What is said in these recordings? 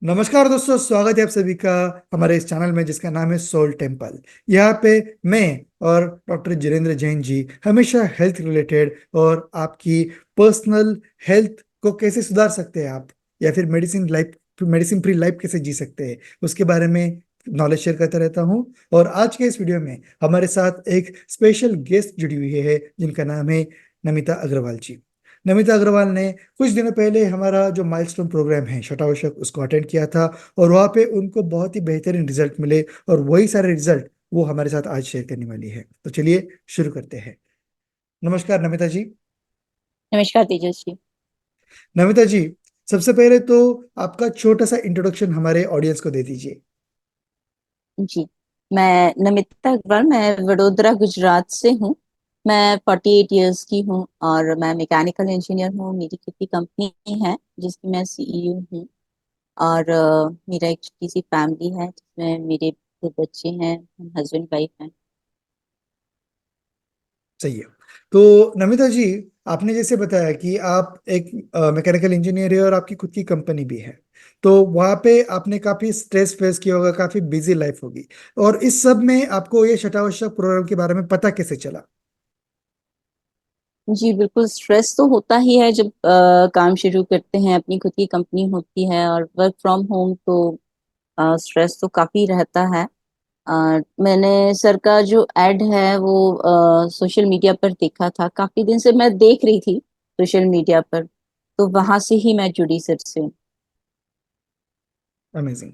नमस्कार दोस्तों, स्वागत है आप सभी का हमारे इस चैनल में जिसका नाम है सोल टेम्पल। यहाँ पे मैं और डॉक्टर जितेंद्र जैन जी हमेशा हेल्थ रिलेटेड और आपकी पर्सनल हेल्थ को कैसे सुधार सकते हैं आप, या फिर मेडिसिन फ्री लाइफ कैसे जी सकते हैं, उसके बारे में नॉलेज शेयर करता रहता हूँ। और आज के इस वीडियो में हमारे साथ एक स्पेशल गेस्ट जुड़ी हुई है जिनका नाम है नमिता अग्रवाल जी। नमिता अग्रवाल ने कुछ दिनों पहले हमारा जो माइलस्टोन प्रोग्राम है शतावशक उसको अटेंड किया था, और वहाँ पे उनको बहुत ही बेहतरीन रिजल्ट मिले, और वही सारे रिजल्ट वो हमारे साथ आज शेयर करने वाली है। तो चलिए शुरू करते हैं। नमस्कार नमिता जी। नमस्कार तेजस जी। नमिता जी, सबसे पहले तो आपका छोटा सा इंट्रोडक्शन हमारे ऑडियंस को दे दीजिए। जी, मैं नमिता अग्रवाल, मैं वडोदरा गुजरात से हूँ। मैं 48 इयर्स की हूँ और मैं मैकेनिकल इंजीनियर हूँ। मेरी खुद की कंपनी है जिसकी मैं सीईओ हूँ। और मेरा एक छोटी सी फैमिली है जिसमें मेरे 2 बच्चे हैं, हम हस्बैंड वाइफ हैं। सही है। तो नमिता जी, आपने जैसे बताया कि आप एक मैकेनिकल इंजीनियर है और आपकी खुद की कंपनी भी है, तो वहाँ पे आपने काफी स्ट्रेस फेस किया होगा, काफी बिजी लाइफ होगी, और इस सब में आपको ये शतावशक प्रोग्राम के बारे में पता कैसे चला? जी बिल्कुल, स्ट्रेस तो होता ही है जब काम शुरू करते हैं। अपनी खुद की कंपनी होती है और वर्क फ्रॉम होम, तो स्ट्रेस तो काफी रहता है। मैंने सर का जो एड है वो सोशल मीडिया पर देखा था। काफी दिन से मैं देख रही थी सोशल मीडिया पर, तो वहां से ही मैं जुड़ी सर से। अमेजिंग।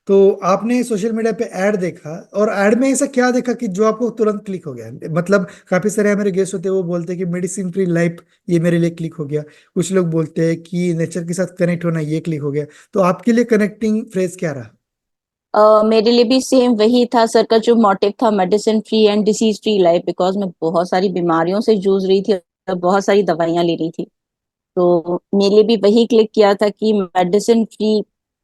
तो आपने सोशल मीडिया पे ऐड देखा, और ऐड में ऐसा क्या देखा कि जो आपको तुरंत क्लिक हो गया? मतलब काफी सारे हमारे गेस्ट होते हैं, वो बोलते हैं कि मेडिसिन फ्री लाइफ ये मेरे लिए क्लिक हो गया। कुछ लोग बोलते हैं कि नेचर के साथ कनेक्ट होना ये क्लिक हो गया। तो आपके लिए कनेक्टिंग फ्रेज क्या रहा? मेरे लिए भी सेम वही था। सर का जो मोटिव था, medicine free and disease free life, because मैं बहुत सारी बीमारियों से जूझ रही थी और बहुत सारी दवाइयां ले रही थी। तो मेरे लिए भी वही क्लिक किया था कि मेडिसिन फ्री।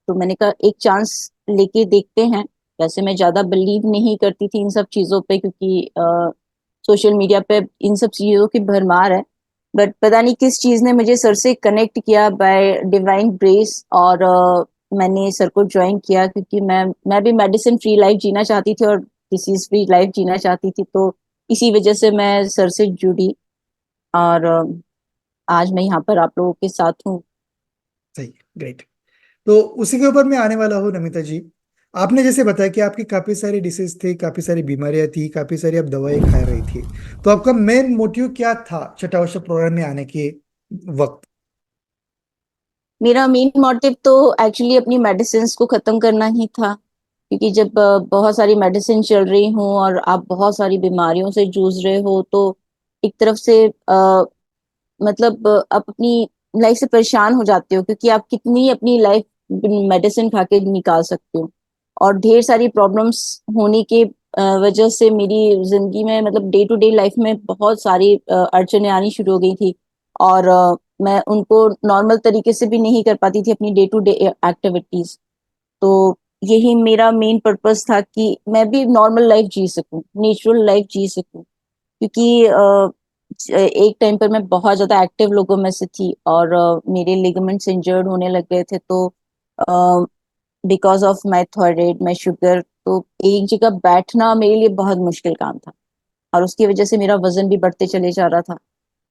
तो मैंने कहा एक चांस लेके देखते हैं। वैसे मैं ज्यादा बिलीव नहीं करती थी इन सब चीजों पे, क्योंकि सोशल मीडिया पे इन सब चीजों की भरमार है। बट पता नहीं किस चीज ने मुझे सर से कनेक्ट किया, बाय डिवाइन ग्रेस। और मैंने सर को ज्वाइन किया क्योंकि मैं भी मेडिसिन फ्री लाइफ जीना चाहती थी और डिसीज फ्री लाइफ जीना चाहती थी। तो इसी वजह से मैं सर से जुड़ी। और आज मैं यहाँ पर आप लोगों के साथ हूँ। सही, ग्रेट। तो उसी के ऊपर मैं आने वाला हूँ नमिता जी। आपने जैसे बताया कि आपकी काफी सारी डिसीज थी, काफी सारी बीमारियां थी, काफी सारी आप दवाई खा रही थी। तो आपका मेन मोटिव क्या था छठावश प्रोग्राम में आने के वक्त? मेरा मेन मोटिव तो एक्चुअली अपनी मेडिसिन को खत्म करना ही था। क्योंकि जब बहुत सारी मेडिसिन चल रही हूँ और आप बहुत सारी बीमारियों से जूझ रहे हो, तो एक तरफ से मतलब आप अपनी लाइफ से परेशान हो जाते हो, क्योंकि आप कितनी अपनी लाइफ मेडिसिन खा के निकाल सकते हो। और ढेर सारी प्रॉब्लम्स होने के वजह से मेरी जिंदगी में, मतलब डे टू डे लाइफ में बहुत सारी अड़चने आनी शुरू हो गई थी। और मैं उनको नॉर्मल तरीके से भी नहीं कर पाती थी, अपनी डे टू डे एक्टिविटीज। तो यही मेरा मेन पर्पस था कि मैं भी नॉर्मल लाइफ जी सकूं, नेचुरल लाइफ जी सकूं। क्योंकि एक टाइम पर मैं बहुत ज्यादा एक्टिव लोगों में से थी और मेरे लिगामेंट्स इंजर्ड होने लग गए थे। तो because of my thyroid, my sugar, तो एक जगह बैठना मेरे लिए बहुत मुश्किल काम था। और उसकी वजह से मेरा वजन भी बढ़ते चले जा रहा था।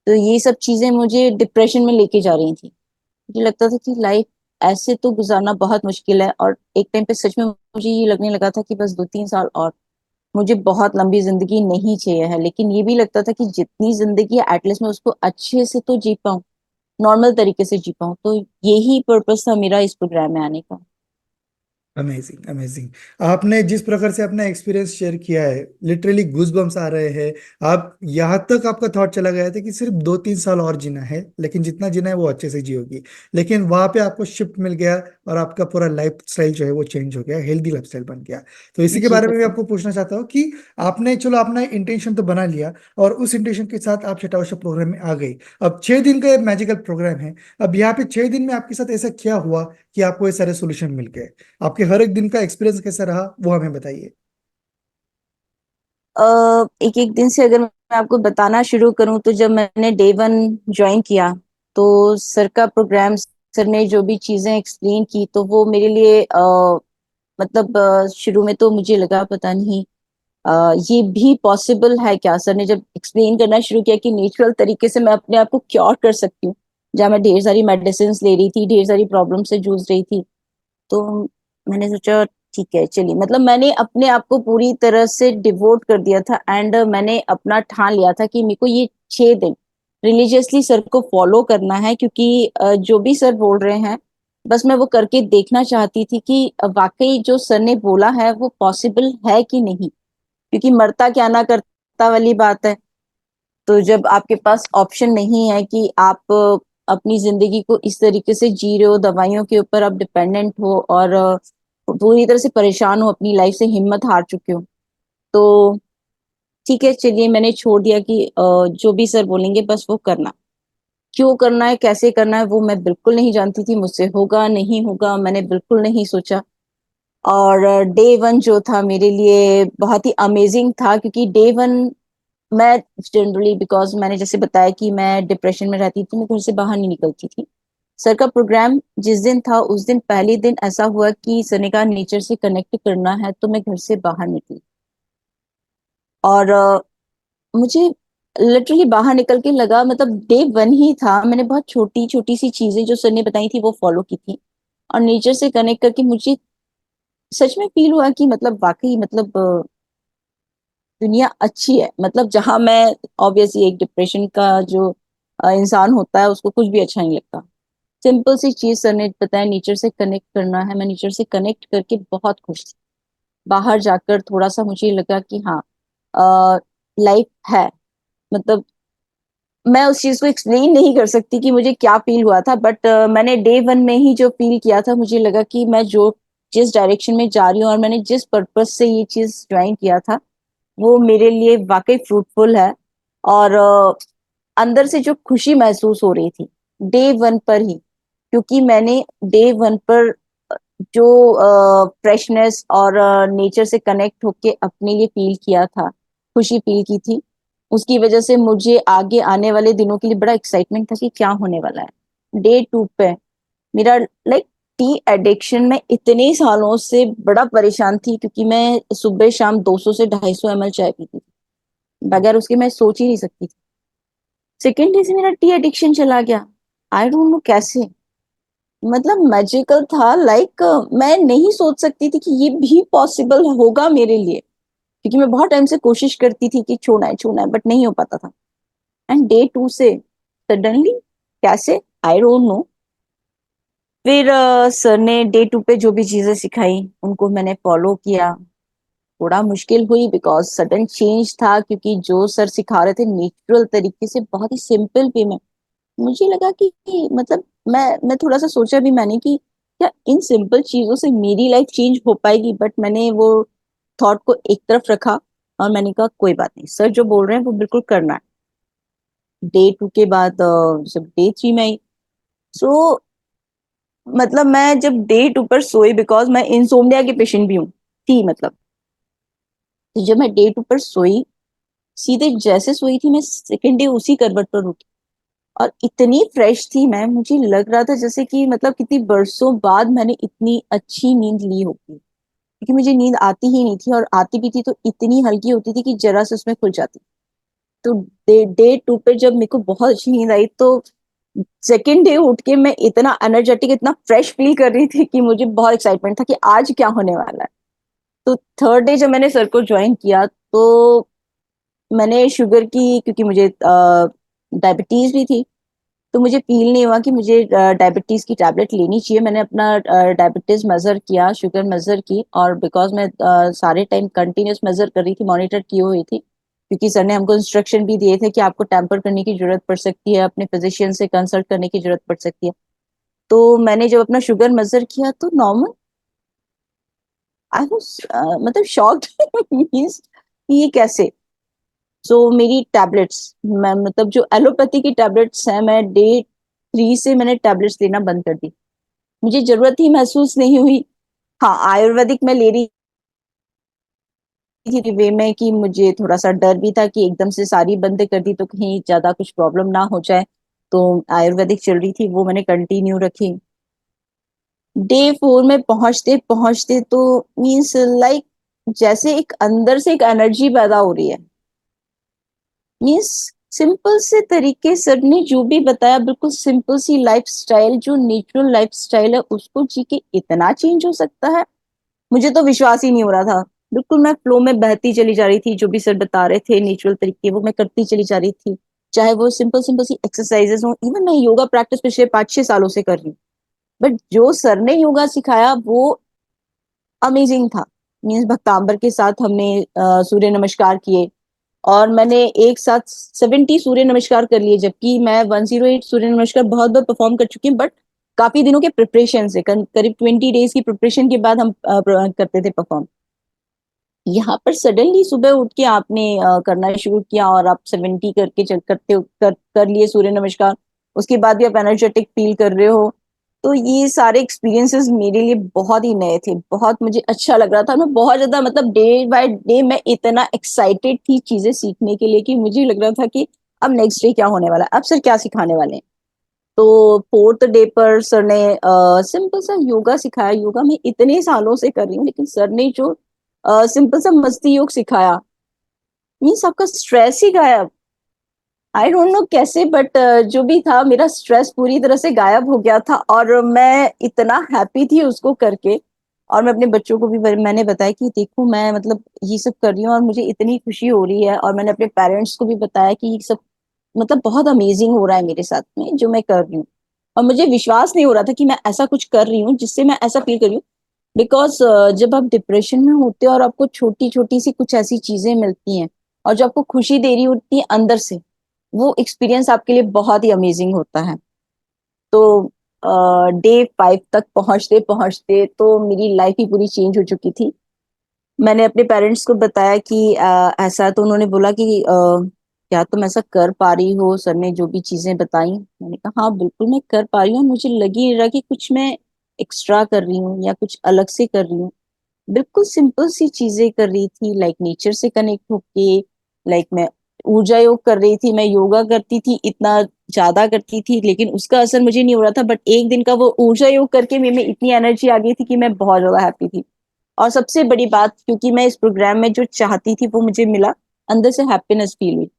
तो ये सब चीजें मुझे डिप्रेशन में लेके जा रही थी। मुझे लगता था कि लाइफ ऐसे तो गुजारना बहुत मुश्किल है। और एक टाइम पे सच में मुझे ये लगने लगा था कि बस 2-3 साल और, मुझे बहुत लंबी जिंदगी नहीं चाहिए है। लेकिन ये भी लगता था कि जितनी जिंदगी है एटलीस्ट मैं उसको अच्छे से तो जी पाऊँ, नॉर्मल तरीके से जी पाऊँ। तो यही पर्पस था मेरा इस प्रोग्राम में आने का। Amazing, amazing. आपने जिस प्रकार से अपना एक्सपीरियंस शेयर किया है, लिटरली गूजबम्स आ रहे हैं। आप यहाँ तक आपका थॉट चला गया था कि सिर्फ 2-3 साल और जीना है, लेकिन जितना जीना है वो अच्छे से जियोगी। लेकिन वहां पे आपको शिफ्ट मिल गया, और आपका पूरा लाइफ स्टाइल जो है वो चेंज हो गया, हेल्दी लाइफ स्टाइल बन गया। तो इसी के जी बारे में भी बिल्कुल। आपको पूछना चाहता हूँ कि आपने चलो अपना इंटेंशन तो बना लिया, और उस इंटेंशन के साथ आप शतावश प्रोग्राम में आ गई। अब 6 दिन का ये मैजिकल प्रोग्राम है। अब यहाँ पे 6 दिन में आपके साथ ऐसा क्या हुआ कि आपको ये सारे सोल्यूशन मिल गए? आपके हर एक दिन का एक्सपीरियंस कैसा रहा वो हमें बताइए। एक एक दिन से अगर मैं आपको बताना शुरू करूं, तो जब मैंने डे 1 ज्वाइन किया, तो सर का प्रोग्राम सर ने जो भी चीजें एक्सप्लेन की तो वो मेरे लिए मतलब शुरू में तो मुझे लगा पता नहीं ये भी पॉसिबल है क्या। सर ने जब एक्सप्लेन करना शुरू किया कि नेचुरल तरीके से मैं अपने आप को क्योर कर सकती हूँ, जहाँ मैं ढेर सारी मेडिसिन ले रही थी, ढेर सारी प्रॉब्लम से जूझ रही थी, तो मैंने सोचा ठीक है चलिए, मतलब मैंने अपने आप को पूरी तरह से डिवोट कर दिया था। एंड मैंने अपना ठान लिया था कि मेरे को ये 6 दिन रिलीजियसली सर को फॉलो करना है, क्योंकि जो भी सर बोल रहे हैं बस मैं वो करके देखना चाहती थी कि वाकई जो सर ने बोला है वो पॉसिबल है कि नहीं, क्योंकि मरता क्या ना करता वाली बात है। तो जब आपके पास ऑप्शन नहीं है कि आप अपनी जिंदगी को इस तरीके से जी रहे हो, दवाइयों के ऊपर आप डिपेंडेंट हो और पूरी तरह से परेशान हो, अपनी लाइफ से हिम्मत हार चुके हो, तो ठीक है चलिए मैंने छोड़ दिया कि जो भी सर बोलेंगे बस वो करना। क्यों करना है, कैसे करना है, वो मैं बिल्कुल नहीं जानती थी, मुझसे होगा नहीं होगा मैंने बिल्कुल नहीं सोचा। और डे वन जो था मेरे लिए बहुत ही अमेजिंग था, क्योंकि डे वन मैं जनरली, बिकॉज मैंने जैसे बताया कि मैं डिप्रेशन में रहती थी, मैं घर से बाहर नहीं निकलती थी। सर का प्रोग्राम जिस दिन था उस दिन पहले दिन ऐसा हुआ कि सर ने कहा नेचर से कनेक्ट करना है, तो मैं घर से बाहर निकली। और मुझे लिटरली बाहर निकल के लगा, मतलब डे वन ही था, मैंने बहुत छोटी छोटी सी चीजें जो सर ने बताई थी वो फॉलो की थी, और नेचर से कनेक्ट करके मुझे सच में फील हुआ कि मतलब वाकई मतलब दुनिया अच्छी है। मतलब जहां मैं, ऑब्वियसली एक डिप्रेशन का जो इंसान होता है उसको कुछ भी अच्छा नहीं लगता। सिंपल सी चीज सर ने बताया, नेचर से कनेक्ट करना है, मैं नेचर से कनेक्ट करके बहुत खुश थी। बाहर जाकर थोड़ा सा मुझे लगा कि हाँ लाइफ है। मतलब मैं उस चीज को एक्सप्लेन नहीं कर सकती कि मुझे क्या फील हुआ था, बट मैंने डे वन में ही जो फील किया था, मुझे लगा कि मैं जो जिस डायरेक्शन में जा रही हूँ और मैंने जिस पर्पस से ये चीज ज्वाइन किया था वो मेरे लिए वाकई फ्रूटफुल है। और अंदर से जो खुशी महसूस हो रही थी डे वन पर ही, क्योंकि मैंने डे वन पर जो फ्रेशनेस और नेचर से कनेक्ट होके अपने लिए फील किया था, खुशी फील की थी, उसकी वजह से मुझे आगे आने वाले दिनों के लिए बड़ा एक्साइटमेंट था कि क्या होने वाला है। डे टू पे मेरा लाइक टी एडिक्शन में इतने सालों से बड़ा परेशान थी, क्योंकि मैं सुबह शाम 200 से 250 ml चाय पीती थी, बगैर उसके मैं सोच ही नहीं सकती थी। सेकेंड डे से मेरा टी एडिक्शन चला गया। आई डोंट नो कैसे, मतलब मैजिकल था। लाइक मैं नहीं सोच सकती थी कि ये भी पॉसिबल होगा मेरे लिए, क्योंकि मैं बहुत टाइम से कोशिश करती थी कि छोड़ना है बट नहीं हो पाता था। एंड डे टू से सडनली कैसे, आई डोंट नो। फिर सर ने डे टू पे जो भी चीजें सिखाई उनको मैंने फॉलो किया। थोड़ा मुश्किल हुई बिकॉज सडन चेंज था, क्योंकि जो सर सिखा रहे थे नेचुरल तरीके से बहुत ही सिंपल वे में, मुझे लगा कि मतलब मैं थोड़ा सा सोचा भी मैंने कि क्या इन सिंपल चीजों से मेरी लाइफ चेंज हो पाएगी, बट मैंने वो थॉट को एक तरफ रखा और मैंने कहा कोई बात नहीं, सर जो बोल रहे हैं वो बिल्कुल करना है। डे टू के बाद जब डे थ्री में आई, सो मतलब मैं जब डे टू पर सोई, बिकॉज मैं इंसोम्निया की पेशेंट भी हूँ थी, मतलब तो जब मैं डे टू पर सोई, सीधे जैसे सोई थी मैं सेकेंड डे उसी करवट पर उठी, और इतनी फ्रेश थी मैं, मुझे लग रहा था जैसे कि मतलब कितनी बरसों बाद मैंने इतनी अच्छी नींद ली होगी, क्योंकि मुझे नींद आती ही नहीं थी, और आती भी थी तो इतनी हल्की होती थी कि जरा से उसमें खुल जाती। तो डे टू पे जब मेरे को बहुत अच्छी नींद आई, तो सेकेंड डे उठ के मैं इतना एनर्जेटिक, इतना फ्रेश फील कर रही थी कि मुझे बहुत एक्साइटमेंट था कि आज क्या होने वाला है। तो थर्ड डे जब मैंने सर को ज्वाइन किया, तो मैंने शुगर की, क्योंकि मुझे डायबिटीज भी थी, तो मुझे फील नहीं हुआ कि मुझे डायबिटीज की टैबलेट लेनी चाहिए। मैंने अपना डायबिटीज मेजर किया, शुगर मेजर की, और बिकॉज मैं सारे टाइम कंटिन्यूस मेजर कर रही थी, मॉनिटर की हुई थी, क्योंकि सर ने हमको इंस्ट्रक्शन भी दिए थे कि आपको टैंपर करने की जरूरत पड़ सकती है, अपने फिजिशियन से कंसल्ट करने की जरूरत पड़ सकती है। तो मैंने जब अपना शुगर मेजर किया तो नॉर्मल, आई वाज मतलब शॉक्ड मीन्स ये कैसे। सो मेरी टैबलेट्स, मैं मतलब जो एलोपैथी की टैबलेट्स हैं, मैं डे थ्री से मैंने टैबलेट्स लेना बंद कर दी। मुझे जरूरत ही महसूस नहीं हुई। हाँ, आयुर्वेदिक मैं ले रही थी वे में कि मुझे थोड़ा सा डर भी था कि एकदम से सारी बंद कर दी तो कहीं ज्यादा कुछ प्रॉब्लम ना हो जाए। तो आयुर्वेदिक चल रही थी, वो मैंने कंटिन्यू रखी। डे 4 में पहुंचते पहुंचते तो मीन्स लाइक जैसे एक अंदर से एक एनर्जी पैदा हो रही है। मीन्स सिंपल से तरीके सर ने जो भी बताया, बिल्कुल सिंपल सी लाइफस्टाइल, जो नेचुरल लाइफस्टाइल है उसको जी के इतना चेंज हो सकता है, मुझे तो विश्वास ही नहीं हो रहा था। बिल्कुल मैं फ्लो में बहती चली जा रही थी, जो भी सर बता रहे थे नेचुरल तरीके वो मैं करती चली जा रही थी। चाहे वो सिंपल सिंपल सी एक्सरसाइजेस हो, इवन मैं योगा प्रैक्टिस पिछले 5-6 सालों से कर रही हूँ, बट जो सर ने योगा सिखाया वो अमेजिंग था। मीन्स भक्तांबर के साथ हमने सूर्य नमस्कार किए, और मैंने एक साथ 70 सूर्य नमस्कार कर लिए, जबकि मैं 108 सूर्य नमस्कार बहुत बार परफॉर्म कर चुकी हूँ, बट काफी दिनों के प्रिपरेशन से, करीब 20 डेज की प्रिपरेशन के बाद हम करते थे परफॉर्म। यहाँ पर सडनली सुबह उठ के आपने करना शुरू किया और आप 70 करके कर लिए सूर्य नमस्कार, उसके बाद भी आप एनर्जेटिक फील कर रहे हो। तो ये सारे एक्सपीरियंसेस मेरे लिए बहुत ही नए थे, बहुत मुझे अच्छा लग रहा था। मैं बहुत ज्यादा मतलब डे बाय डे मैं इतना एक्साइटेड थी चीजें सीखने के लिए कि मुझे लग रहा था कि अब नेक्स्ट डे क्या होने वाला है, अब सर क्या सिखाने वाले हैं। तो 4th डे पर सर ने सिंपल सा योगा सिखाया। योगा मैं इतने सालों से कर रही हूँ, लेकिन सर ने जो सिंपल सा मस्ती योग सिखाया, मीन्स आपका स्ट्रेस ही गायब। आई डोंट नो कैसे, बट जो भी था मेरा स्ट्रेस पूरी तरह से गायब हो गया था, और मैं इतना हैप्पी थी उसको करके। और मैं अपने बच्चों को भी मैंने बताया कि देखो मैं मतलब ये सब कर रही हूँ और मुझे इतनी खुशी हो रही है, और मैंने अपने पेरेंट्स को भी बताया कि ये सब मतलब बहुत अमेजिंग हो रहा है मेरे साथ में जो मैं कर रही हूँ। और मुझे विश्वास नहीं हो रहा था कि मैं ऐसा कुछ कर रही हूँ जिससे मैं ऐसा फील कर रही हूँ। बिकॉज जब आप डिप्रेशन में होते हो और आपको छोटी छोटी सी कुछ ऐसी चीजें मिलती हैं और जो आपको खुशी दे रही होती है अंदर से, वो एक्सपीरियंस आपके लिए बहुत ही अमेजिंग होता है। तो डे 5 तक पहुंचते पहुंचते तो मेरी लाइफ ही पूरी चेंज हो चुकी थी। मैंने अपने पेरेंट्स को बताया कि ऐसा, तो उन्होंने बोला कि क्या तुम ऐसा कर पा रही हो, सर ने जो भी चीजें बताई। मैंने कहा हाँ बिल्कुल मैं कर पा रही हूँ, मुझे लग ही नहीं रहा कि कुछ मैं एक्स्ट्रा कर रही हूँ या कुछ अलग से कर रही हूँ। बिल्कुल सिंपल सी चीजें कर रही थी, लाइक नेचर से कनेक्ट होके। लाइक मैं ऊर्जा योग कर रही थी, मैं योगा करती थी, इतना ज्यादा करती थी, लेकिन उसका असर मुझे नहीं हो रहा था। बट एक दिन का वो ऊर्जा योग करके मेरे में इतनी एनर्जी आ गई थी कि मैं बहुत ज्यादा हैप्पी थी। और सबसे बड़ी बात, क्योंकि मैं इस प्रोग्राम में जो चाहती थी वो मुझे मिला, अंदर से हैप्पीनेस फील हुई।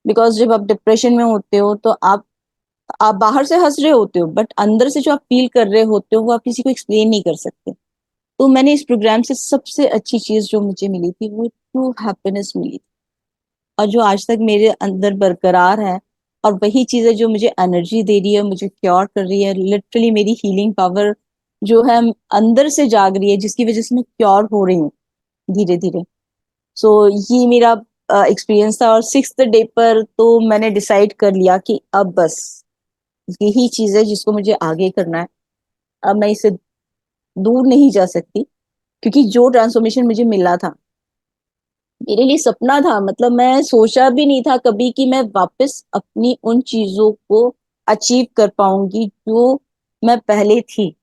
बिकॉज जब आप डिप्रेशन में होते हो तो आप बाहर से हंस रहे होते हो, बट अंदर से जो आप फील कर रहे होते हो वो आप किसी को एक्सप्लेन नहीं कर सकते। तो मैंने इस प्रोग्राम से सबसे अच्छी चीज जो मुझे मिली थी वो ट्रू हैप्पीनेस मिली थी, और जो आज तक मेरे अंदर बरकरार है। और वही चीजें जो मुझे एनर्जी दे रही है, मुझे क्योर कर रही है, लिटरली मेरी हीलिंग पावर जो है अंदर से जाग रही है, जिसकी वजह से मैं क्योर हो रही हूँ धीरे धीरे। सो ये मेरा एक्सपीरियंस था। और 6th डे पर तो मैंने डिसाइड कर लिया कि अब बस यही चीज है जिसको मुझे आगे करना है, अब मैं इससे दूर नहीं जा सकती। क्योंकि जो ट्रांसफॉर्मेशन मुझे मिला था, मेरे लिए सपना था, मतलब मैं सोचा भी नहीं था कभी कि मैं वापस अपनी उन चीजों को अचीव कर पाऊंगी जो मैं पहले थी।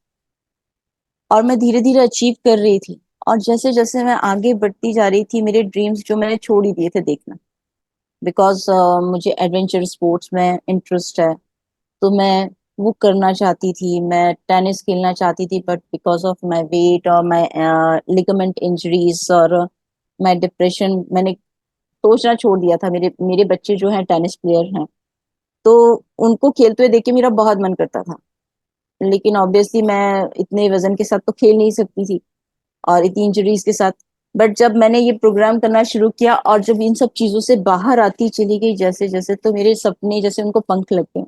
और मैं धीरे धीरे अचीव कर रही थी। और जैसे जैसे मैं आगे बढ़ती जा रही थी, मेरे ड्रीम्स जो मैंने छोड़ ही दिए थे देखना, बिकॉज मुझे एडवेंचर स्पोर्ट्स में इंटरेस्ट है। तो मैं वो करना चाहती थी, मैं टेनिस खेलना चाहती थी, but because of my weight और माय लिगामेंट इंजरीज और माय डिप्रेशन, मैंने सोचना छोड़ दिया था। मेरे मेरे बच्चे जो हैं टेनिस प्लेयर हैं, तो उनको खेलते हुए देख के मेरा बहुत मन करता था। लेकिन ऑब्वियसली मैं इतने वजन के साथ तो खेल नहीं सकती थी, और इतनी इंजरीज के साथ। बट जब मैंने ये प्रोग्राम करना शुरू किया और जब इन सब चीजों से बाहर आती चली गई जैसे जैसे, तो मेरे सपने जैसे उनको पंख लग गए।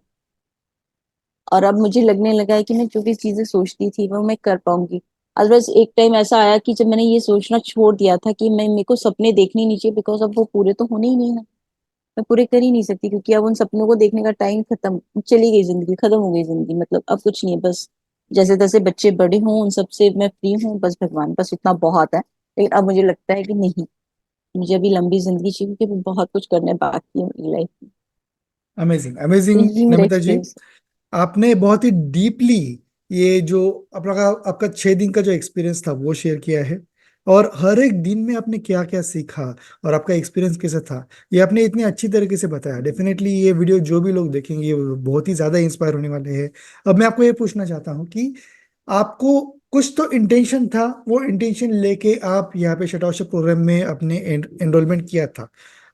और अब मुझे लगने लगा है कि मैं जो भी चीजें सोचती थी वो मैं कर पाऊंगी। अदरवाइज एक टाइम ऐसा आया कि जब मैंने ये सोचना छोड़ दिया था कि मैं मेरे को सपने देखने नहीं चाहिए, बिकॉज अब वो पूरे तो होने ही नहीं है, मैं पूरे कर ही नहीं सकती, क्योंकि अब उन सपनों को देखने का टाइम खत्म, चली गई जिंदगी, खत्म हो गई जिंदगी, मतलब अब कुछ नहीं है। बस जैसे तैसे बच्चे बड़े हों, उन सबसे मैं फ्री हूँ, बस भगवान बस इतना बहुत है। लेकिन अब मुझे लगता है कि नहीं, मुझे अभी लंबी जिंदगी चाहिए, क्योंकि बहुत कुछ करने बाकी है मेरी लाइफ में। अमेजिंग तो अमेजिंग ये मेरा नमिता जी, एक्सपीरियंस। आपने बहुत ही डीपली ये जो आपका आपका 6 दिन का जो एक्सपीरियंस था वो शेयर किया है। और हर एक दिन में आपने क्या क्या सीखा और आपका एक्सपीरियंस कैसा था, ये आपने इतनी अच्छी तरीके से बताया। डेफिनेटली ये वीडियो जो भी लोग देखेंगे वो बहुत ही ज्यादा इंस्पायर होने वाले हैं। अब मैं आपको ये पूछना चाहता हूँ कि आपको कुछ तो इंटेंशन था, वो इंटेंशन लेके आप यहाँ पे शटाउशा प्रोग्राम में अपने एनरोलमेंट किया था।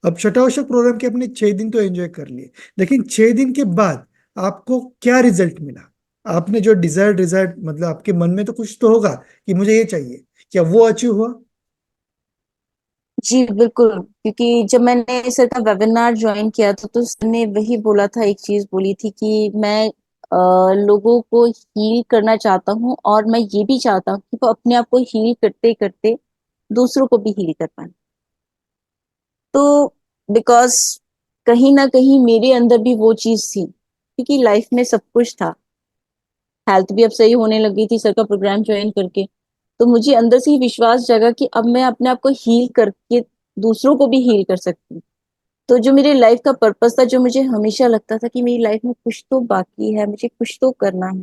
अब शटाउशा प्रोग्राम के अपने 6 दिन तो एंजॉय कर लिए, लेकिन 6 दिन के बाद आपको क्या रिजल्ट मिला? आपने जो डिजायर्ड रिजल्ट, मतलब आपके मन में तो कुछ तो होगा कि मुझे ये चाहिए, क्या वो अचीव हुआ? जी बिल्कुल, क्योंकि जब मैंने सर का वेबिनार ज्वाइन किया था तो सर ने वही बोला था, एक चीज बोली थी कि मैं लोगों को हील करना चाहता हूँ, और मैं ये भी चाहता हूँ कि वो अपने आप को हील करते करते दूसरों को भी हील कर पाए। तो बिकॉज कहीं ना कहीं मेरे अंदर भी वो चीज थी, क्योंकि लाइफ में सब कुछ था, हेल्थ भी अब सही होने लगी थी सर का प्रोग्राम ज्वाइन करके। तो मुझे अंदर से ही विश्वास जगा कि अब मैं अपने आप को हील करके दूसरों को भी हील कर सकती हूँ। तो जो मेरी लाइफ का पर्पस था, जो मुझे हमेशा लगता था कि मेरी लाइफ में कुछ तो बाकी है, मुझे कुछ तो करना है,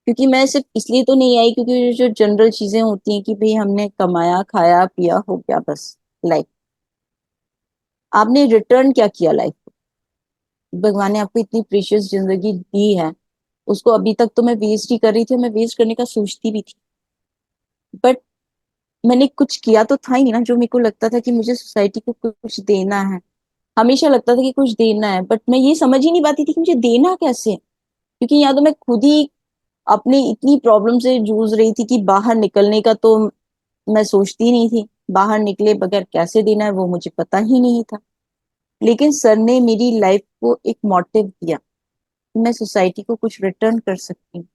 क्योंकि मैं सिर्फ इसलिए तो नहीं आई क्योंकि जो जनरल चीजें होती हैं कि भाई हमने कमाया खाया पिया हो गया बस लाइफ। आपने रिटर्न क्या किया लाइफ को? भगवान ने आपको इतनी प्रीशियस जिंदगी दी है, उसको अभी तक तो मैं वेस्ट ही कर रही थी, मैं वेस्ट करने का सोचती भी थी। बट मैंने कुछ किया तो था ही नहीं ना, जो मेरे को लगता था कि मुझे सोसाइटी को कुछ देना है। हमेशा लगता था कि कुछ देना है, बट मैं ये समझ ही नहीं पाती थी कि मुझे देना कैसे है। क्योंकि या तो मैं खुद ही अपनी इतनी प्रॉब्लम से जूझ रही थी कि बाहर निकलने का तो मैं सोचती नहीं थी, बाहर निकले बगैर कैसे देना है वो मुझे पता ही नहीं था। लेकिन सर ने मेरी लाइफ को एक मोटिव दिया कि मैं सोसाइटी को कुछ रिटर्न कर सकती हूँ।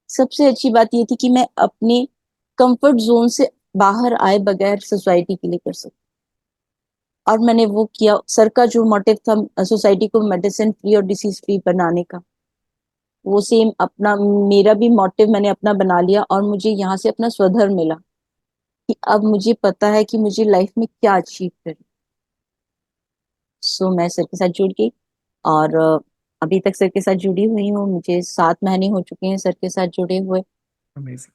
सबसे अच्छी बात ये थी कि मैं अपने कंफर्ट जोन से बाहर आए बगैर सोसाइटी के लिए कर सकती। और मैंने वो किया। सर का जो मोटिव था सोसाइटी को मेडिसिन फ्री और डिसीज फ्री बनाने का, वो सेम अपना मेरा भी मोटिव मैंने अपना बना लिया, और मुझे यहाँ से अपना स्वधर्म मिला कि अब मुझे पता है कि मुझे लाइफ में क्या अचीव करना। सो मैं सर के साथ जुड़ गई, और अभी तक सर के साथ जुड़ी हुई हूँ। मुझे 7 महीने हो चुके हैं सर के साथ जुड़े हुए। अमेजिंग,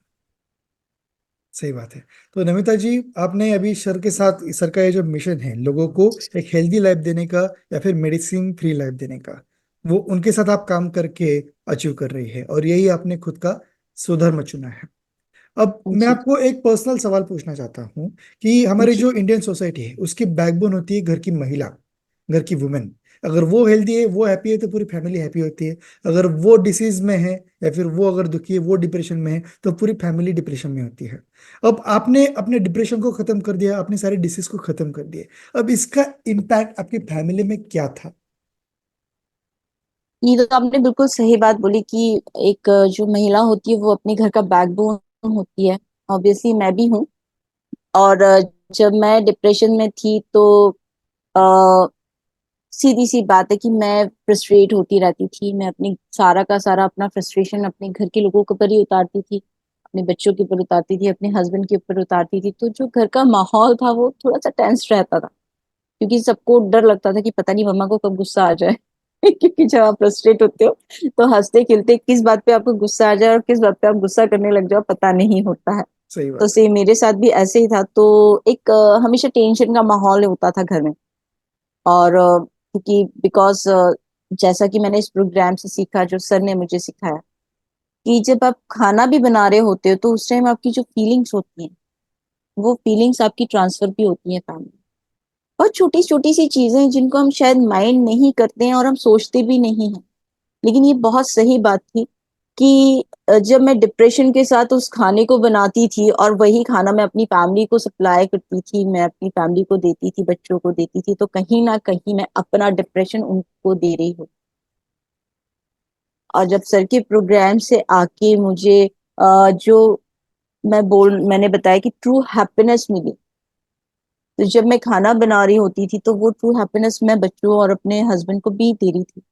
सही बात है। तो नमिता जी, आपने अभी सर के साथ, सर का ये जो मिशन है लोगों को एक हेल्दी लाइफ देने का या फिर मेडिसिन फ्री लाइफ देने का, वो उनके साथ आप काम करके अचीव कर रही है, और यही आपने खुद का स्वधर्म चुना है। अब मैं जी आपको एक पर्सनल सवाल पूछना चाहता हूँ कि हमारी जी। जो इंडियन सोसाइटी है उसकी बैकबोन होती है घर की महिला, घर की वुमेन। अगर वो हेल्दी है, वो हैप्पी है, तो पूरी फैमिली हैप्पी होती है। अगर वो डिसीज में है या फिर वो अगर दुखी है, वो डिप्रेशन में है, तो पूरी फैमिली डिप्रेशन में होती है। अब आपने अपने डिप्रेशन को खत्म कर दिया, अपने सारे डिसीज को खत्म कर दिए। अब इसका इम्पैक्ट आपकी फैमिली में क्या था? ये तो आपने बिल्कुल सही बात बोली कि एक जो महिला होती है वो अपने घर का बैकबोन होती है। ऑब्वियसली मैं भी हूँ। और जब मैं डिप्रेशन में थी तो सीधी सी बात है कि मैं फ्रस्ट्रेट होती रहती थी। मैं अपनी सारा का सारा अपना फ्रस्ट्रेशन अपने घर के लोगों के ऊपर ही उतारती थी, अपने बच्चों के ऊपर उतारती थी, अपने हस्बैंड के ऊपर उतारती थी। तो जो घर का माहौल था वो थोड़ा सा टेंस रहता था, क्योंकि सबको डर लगता था कि पता नहीं मम्मा को कब गुस्सा आ जाए। क्योंकि जब आप फ्रस्ट्रेट होते हो तो हंसते खिलते किस बात पे आपको गुस्सा आ जाए और किस बात पे आप गुस्सा करने लग जाओ पता नहीं होता है। सही तो बात है। सेम मेरे साथ भी ऐसे ही था। तो एक हमेशा टेंशन का माहौल होता था घर में। और क्योंकि बिकॉज जैसा कि मैंने इस प्रोग्राम से सीखा, जो सर ने मुझे सिखाया कि जब आप खाना भी बना रहे होते हो तो उस टाइम आपकी जो फीलिंग्स होती हैं वो फीलिंग्स आपकी ट्रांसफर भी होती हैं फैमिली। बहुत छोटी छोटी सी चीजें हैं जिनको हम शायद माइंड नहीं करते हैं और हम सोचते भी नहीं हैं। लेकिन ये बहुत सही बात थी कि जब मैं डिप्रेशन के साथ उस खाने को बनाती थी और वही खाना मैं अपनी फैमिली को सप्लाई करती थी, मैं अपनी फैमिली को देती थी, बच्चों को देती थी, तो कहीं ना कहीं मैं अपना डिप्रेशन उनको दे रही हूँ। और जब सर के प्रोग्राम से आके मुझे जो मैंने बताया कि ट्रू हैप्पीनेस मिली। तो जब मैं खाना बना रही होती थी तो वो ट्रू हैप्पीनेस मैं बच्चों और अपने हस्बैंड को भी दे रही थी।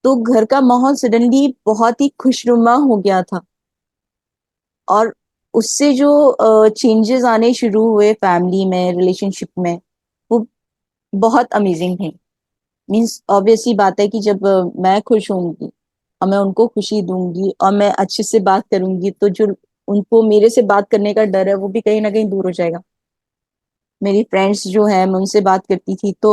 तो घर का माहौल सडनली बहुत ही खुशनुमा हो गया था। और उससे जो चेंजेस आने शुरू हुए फैमिली में, रिलेशनशिप में, वो बहुत अमेजिंग थे। मीन्स ऑब्वियसली बात है कि जब मैं खुश होंगी और मैं उनको खुशी दूंगी और मैं अच्छे से बात करूंगी तो जो उनको मेरे से बात करने का डर है वो भी कहीं ना कहीं दूर हो जाएगा। मेरी फ्रेंड्स जो है मैं उनसे बात करती थी तो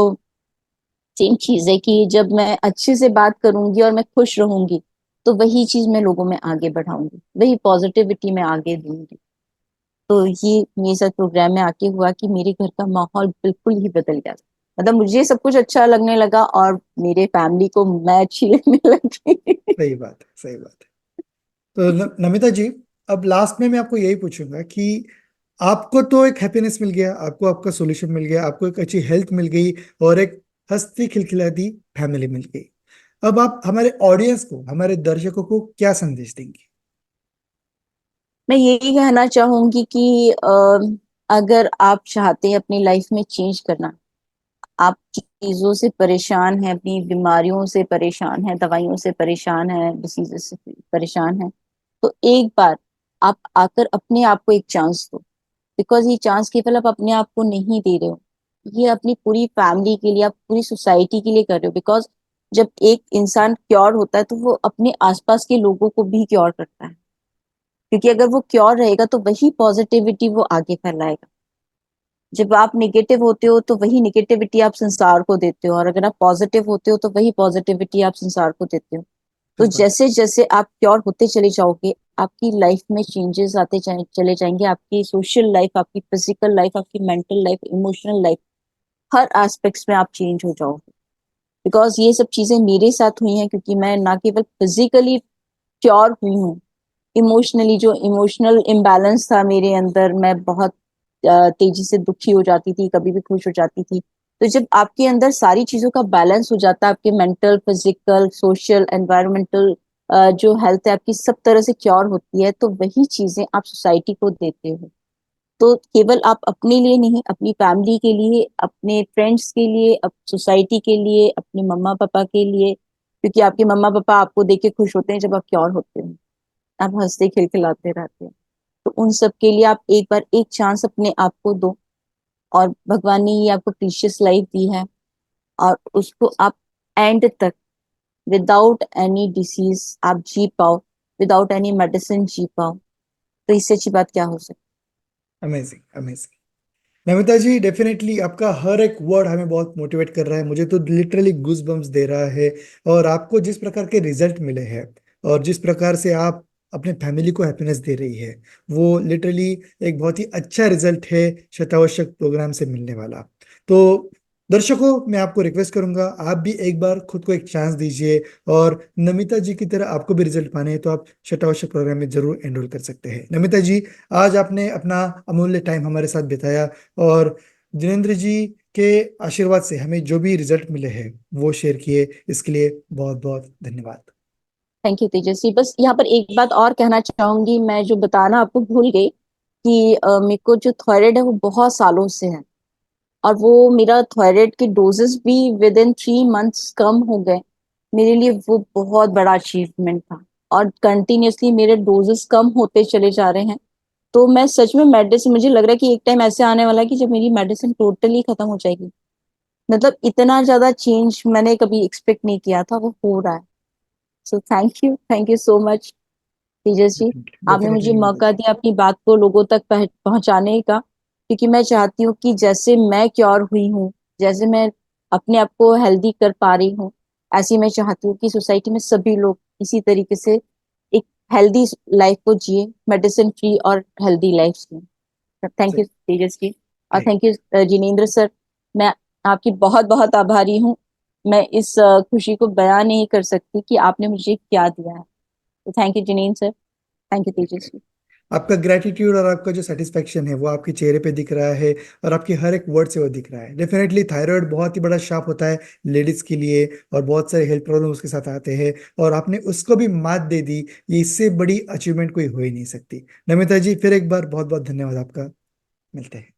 सेम चीज है कि जब मैं अच्छे से बात करूंगी और मैं खुश रहूंगी तो वही चीज मैं लोगों में आगे बढ़ाऊंगी, वही पॉजिटिविटी मैं आगे दूंगी। तो ये मेरे साथ प्रोग्राम में आके हुआ कि मेरे घर का माहौल बिल्कुल ही बदल गया। मतलब मुझे सब कुछ अच्छा लगने लगा और मेरे फैमिली को मैं अच्छी लगने लगी। सही बात है, सही बात है। तो नमिता जी, अब लास्ट में मैं आपको यही पूछूंगा कि आपको तो एक हैप्पीनेस मिल गया, आपको आपका सॉल्यूशन मिल गया, आपको एक अच्छी हेल्थ मिल गई और एक हंसती खिलखिलाती फैमिली मिल गई। अब आप हमारे ऑडियंस को, हमारे दर्शकों को क्या संदेश देंगे? मैं यही कहना चाहूंगी कि अगर आप चाहते हैं अपनी लाइफ में चेंज करना, आप चीजों से परेशान हैं, अपनी बीमारियों से परेशान हैं, दवाइयों से परेशान हैं, डिसीजेस से परेशान हैं, तो एक बार आप आकर अपने आप को एक चांस दो। बिकॉज ये चांस केवल आप अपने आप को नहीं दे रहे हो, ये अपनी पूरी फैमिली के लिए, आप पूरी सोसाइटी के लिए कर रहे हो। बिकॉज जब एक इंसान क्योर होता है तो वो अपने आसपास के लोगों को भी क्योर करता है, क्योंकि अगर वो क्योर रहेगा तो वही पॉजिटिविटी वो आगे फैलाएगा। जब आप निगेटिव होते हो तो वही निगेटिविटी आप संसार को देते हो, और अगर आप पॉजिटिव होते हो तो वही पॉजिटिविटी आप संसार को देते हो। तो बिल्कुल। जैसे जैसे आप प्योर होते चले जाओगे, आपकी लाइफ में चेंजेस आते चले जाएंगे। आपकी सोशल लाइफ, आपकी फिजिकल लाइफ, आपकी मेंटल लाइफ, इमोशनल लाइफ, हर एस्पेक्ट्स में आप चेंज हो जाओगे। बिकॉज ये सब चीजें मेरे साथ हुई हैं, क्योंकि मैं ना केवल फिजिकली प्योर हुई हूँ, इमोशनली जो इमोशनल इम्बैलेंस था मेरे अंदर, मैं बहुत तेजी से दुखी हो जाती थी, कभी भी खुश हो जाती थी। तो जब आपके अंदर सारी चीजों का बैलेंस हो जाता है, आपके मेंटल, फिजिकल, सोशल, एनवायरमेंटल जो हेल्थ है आपकी सब तरह से क्योर होती है, तो वही चीजें आप सोसाइटी को देते हो। तो केवल आप अपने लिए नहीं, अपनी फैमिली के लिए, अपने फ्रेंड्स के लिए, सोसाइटी के लिए, अपने मम्मा पापा के लिए, क्योंकि आपके मम्मा पापा आपको देख के खुश होते हैं जब आप क्योर होते हो, आप हंसते खिलखिलाते रहते हैं। तो उन सब के लिए आप एक बार एक चांस अपने आप को दो। और भगवान ने ये आपको प्रीशियस लाइफ दी है, और उसको आप एंड तक विदाउट एनी डिसीज आप जी पाओ, विदाउट एनी मेडिसिन जी पाओ। तो इससे अच्छी बात क्या हो सकती। Amazing, amazing. Namita ji, definitely आपका हर एक वर्ड हमें बहुत मोटिवेट कर रहा है, मुझे तो लिटरली गूज बम्स दे रहा है। और आपको जिस प्रकार के रिजल्ट मिले हैं और जिस प्रकार से आप अपने फैमिली को हैप्पीनेस दे रही है, वो लिटरली एक बहुत ही अच्छा रिजल्ट है शतावश्यक प्रोग्राम से मिलने वाला। तो दर्शकों, मैं आपको रिक्वेस्ट करूंगा, आप भी एक बार खुद को एक चांस दीजिए, और नमिता जी की तरह आपको भी रिजल्ट पाने हैं तो आप शतावश्यक प्रोग्राम में जरूर एनरोल कर सकते हैं। नमिता जी, आज आपने अपना अमूल्य टाइम हमारे साथ बिताया, और जिनेंद्र जी के आशीर्वाद से हमें जो भी रिजल्ट मिले हैं वो शेयर किए, इसके लिए बहुत बहुत धन्यवाद। थैंक यू तेजस्वी। बस यहाँ पर एक बात और कहना चाहूंगी, मैं जो बताना आपको भूल गई कि मेरे को जो थायराइड है वो बहुत सालों से है, और वो मेरा थायराइड के डोजेस भी विद इन 3 मंथ्स कम हो गए। मेरे लिए वो बहुत बड़ा अचीवमेंट था, और कंटिन्यूअसली मेरे डोजेस कम होते चले जा रहे हैं। तो मैं सच में मेडिसिन, मुझे लग रहा है कि एक टाइम ऐसे आने वाला है कि जब मेरी मेडिसिन टोटली खत्म हो जाएगी। मतलब इतना ज्यादा चेंज मैंने कभी एक्सपेक्ट नहीं किया था, वो हो रहा है। So thank you so much Tejas ji. आपने डेफिनेटली मुझे नमिता मौका जी। दिया अपनी बात को लोगों तक पहुंचाने का, क्योंकि मैं चाहती हूँ कि जैसे मैं क्योर हुई हूँ, जैसे मैं अपने आप को हेल्दी कर पा रही हूँ, ऐसी मैं चाहती हूँ कि सोसाइटी में सभी लोग इसी तरीके से एक हेल्दी लाइफ को जिए, मेडिसिन फ्री और हेल्दी लाइफ जिए। थैंक सही। यू तेजस जी। और thank thank you Jinendra sir. मैं आपकी बहुत बहुत आभारी हूँ। मैं इस खुशी को बयान नहीं कर सकती कि आपने मुझे क्या दिया है। तो thank you Jinendra sir. Thank you Tejas ji. आपका ग्रेटिट्यूड और आपका जो सेटिस्फेक्शन है वो आपके चेहरे पे दिख रहा है, और आपके हर एक वर्ड से वो दिख रहा है। डेफिनेटली थायराइड बहुत ही बड़ा शाप होता है लेडीज के लिए, और बहुत सारे हेल्थ प्रॉब्लम उसके साथ आते हैं, और आपने उसको भी मात दे दी। ये इससे बड़ी अचीवमेंट कोई हो ही नहीं सकती। नमिता जी, फिर एक बार बहुत बहुत धन्यवाद आपका। मिलते हैं।